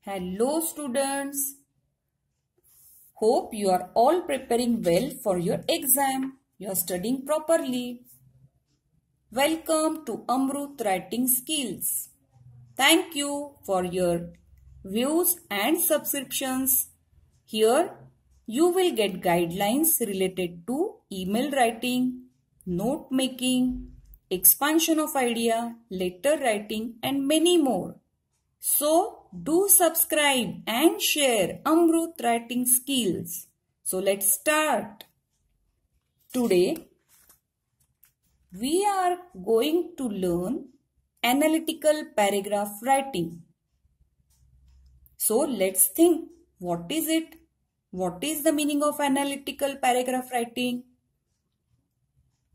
Hello students. Hope you are all preparing well for your exam. You are studying properly. Welcome to Amrut Writing Skills. Thank you for your views and subscriptions. Here you will get guidelines related to email writing, note making, expansion of idea, letter writing and many more. So, do subscribe and share Amrut Writing Skills. So, let's start. Today, we are going to learn analytical paragraph writing. So, let's think. What is it? What is the meaning of analytical paragraph writing?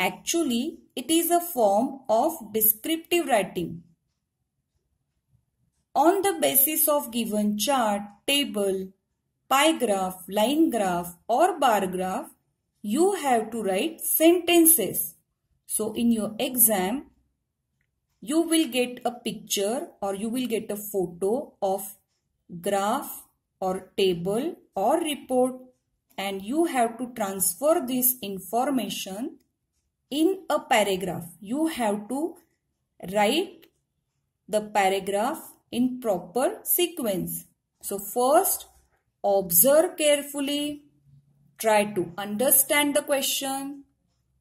Actually, it is a form of descriptive writing. On the basis of given chart, table, pie graph, line graph or bar graph, you have to write sentences. So in your exam, you will get a picture or you will get a photo of graph or table or report and you have to transfer this information in a paragraph. You have to write the paragraph in proper sequence. So first, observe carefully, try to understand the question,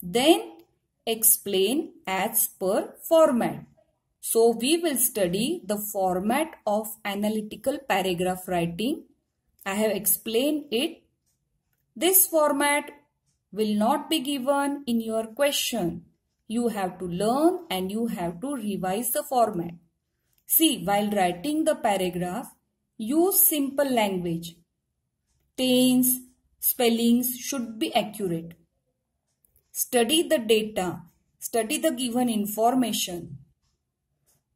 then explain as per format. So we will study the format of analytical paragraph writing. I have explained it. This format will not be given in your question. You have to learn and you have to revise the format. See, while writing the paragraph, use simple language. Tense, spellings should be accurate. Study the data. Study the given information.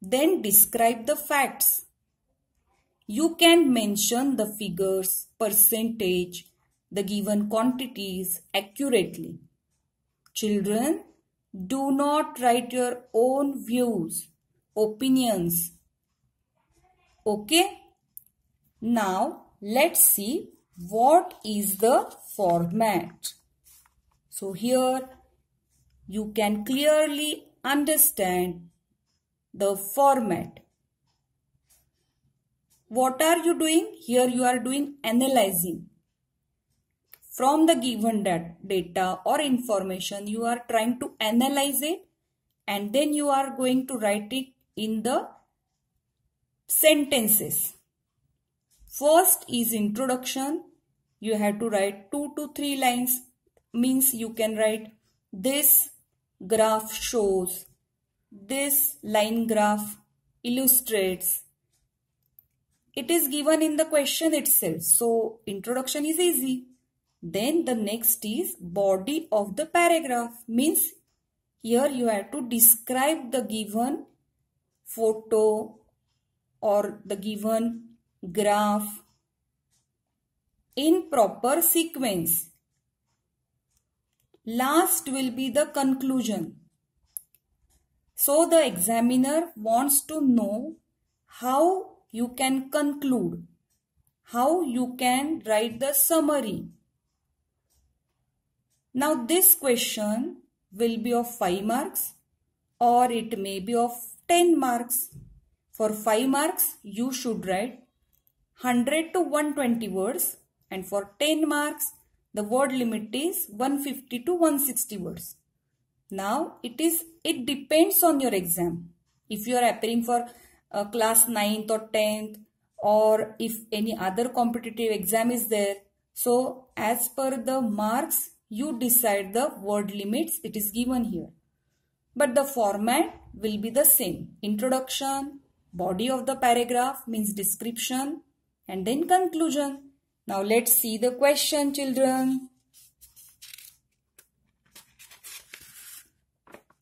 Then describe the facts. You can mention the figures, percentage, the given quantities accurately. Children, do not write your own views, opinions. Okay, now let's see what is the format. So here you can clearly understand the format. What are you doing? Here you are doing analyzing. From the given data or information, you are trying to analyze it and then you are going to write it in the sentences. First is introduction. You have to write 2 to 3 lines. Means you can write this graph shows, this line graph illustrates. It is given in the question itself. So introduction is easy. Then the next is body of the paragraph. Means here you have to describe the given photo or the given graph in proper sequence. Last will be the conclusion. So the examiner wants to know how you can conclude, how you can write the summary. Now this question will be of 5 marks or it may be of 10 marks. For 5 marks, you should write 100 to 120 words and for 10 marks, the word limit is 150 to 160 words. Now, it depends on your exam. If you are appearing for class 9th or 10th or if any other competitive exam is there. So, as per the marks, you decide the word limits. It is given here. But the format will be the same. Introduction, body of the paragraph means description and then conclusion. Now let's see the question, children.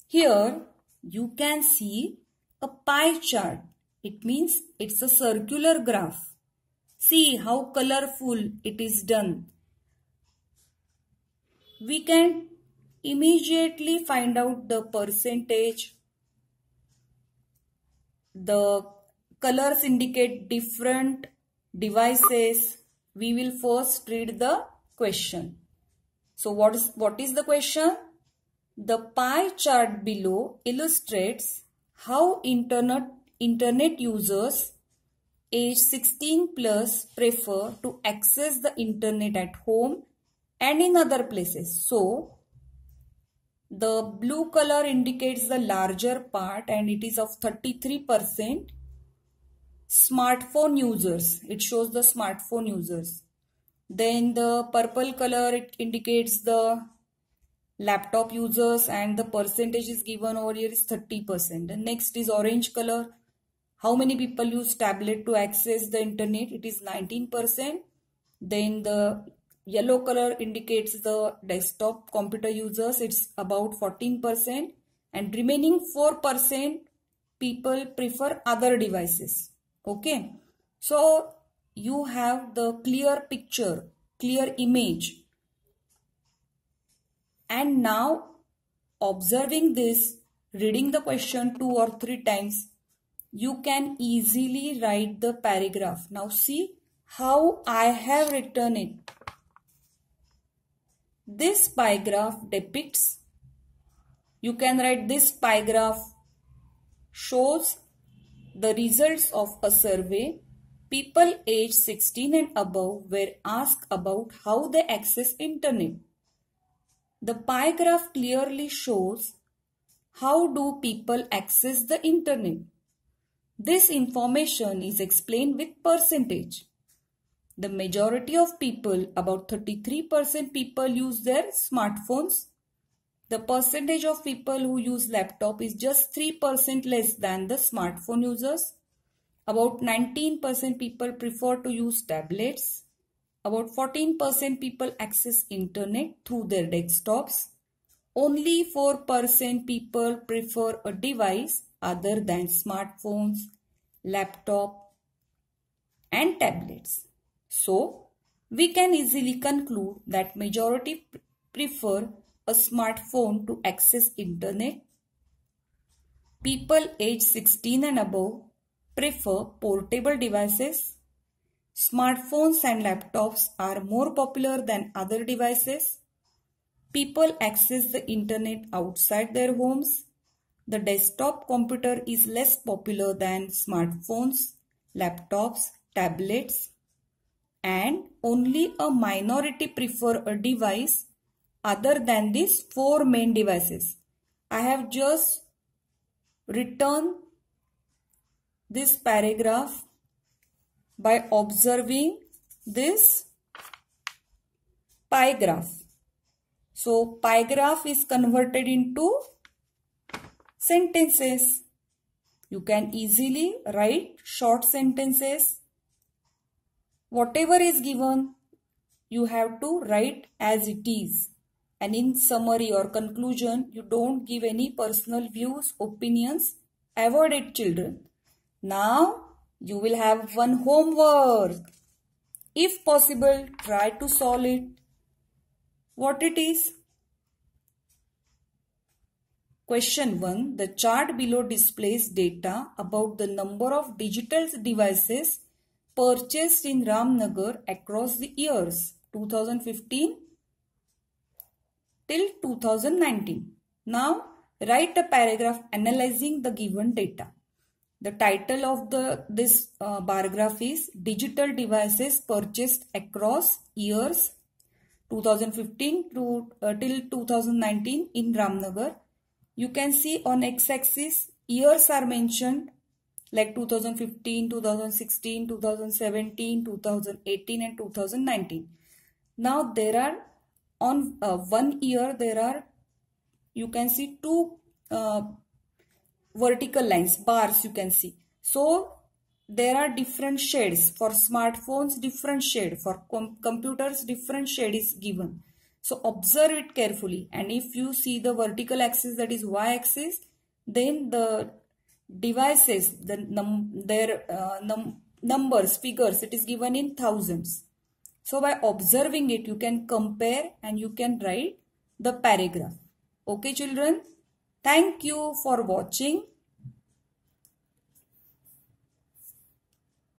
Here you can see a pie chart. It means it's a circular graph. See how colorful it is done. We can immediately find out the percentage. The colors indicate different devices. We will first read the question. So what is the question? The pie chart below illustrates how internet users age 16 plus prefer to access the internet at home and in other places. So the blue color indicates the larger part and it is of 33%. Smartphone users, it shows the smartphone users. Then the purple color, it indicates the laptop users and the percentage is given over here is 30%. And next is orange color. How many people use tablet to access the internet? It is 19%. Then the yellow color indicates the desktop computer users. It's about 14%. And remaining 4% people prefer other devices. Okay. So you have the clear picture, clear image. And now observing this, reading the question 2 or 3 times, you can easily write the paragraph. Now see how I have written it. This pie graph depicts, you can write this pie graph shows the results of a survey. People aged 16 and above were asked about how they access internet. The pie graph clearly shows how do people access the internet. This information is explained with percentage. The majority of people, about 33% people use their smartphones. The percentage of people who use laptop is just 3% less than the smartphone users. About 19% people prefer to use tablets. About 14% people access internet through their desktops. Only 4% people prefer a device other than smartphones, laptop and tablets. So, we can easily conclude that majority prefer a smartphone to access internet. People aged 16 and above prefer portable devices. Smartphones and laptops are more popular than other devices. People access the internet outside their homes. The desktop computer is less popular than smartphones, laptops, tablets, and only a minority prefer a device other than these 4 main devices. I have just written this paragraph by observing this pie graph. So pie graph is converted into sentences. You can easily write short sentences. Whatever is given, you have to write as it is. And in summary or conclusion, you don't give any personal views, opinions. Avoid it, children. Now, you will have one homework. If possible, try to solve it. What it is? Question 1. The chart below displays data about the number of digital devices purchased in Ramnagar across the years 2015 till 2019. Now, write a paragraph analyzing the given data. The title of this bar graph is Digital Devices Purchased Across Years 2015 till 2019 in Ramnagar. You can see on x-axis years are mentioned like 2015, 2016, 2017, 2018 and 2019. Now there are on 1 year there are, you can see 2 vertical lines, bars you can see. So there are different shades. For smartphones different shade, for computers different shade is given. So observe it carefully, and if you see the vertical axis, that is y-axis, then the devices, their numbers, figures, it is given in thousands. So by observing it, you can compare and you can write the paragraph. Okay children, thank you for watching.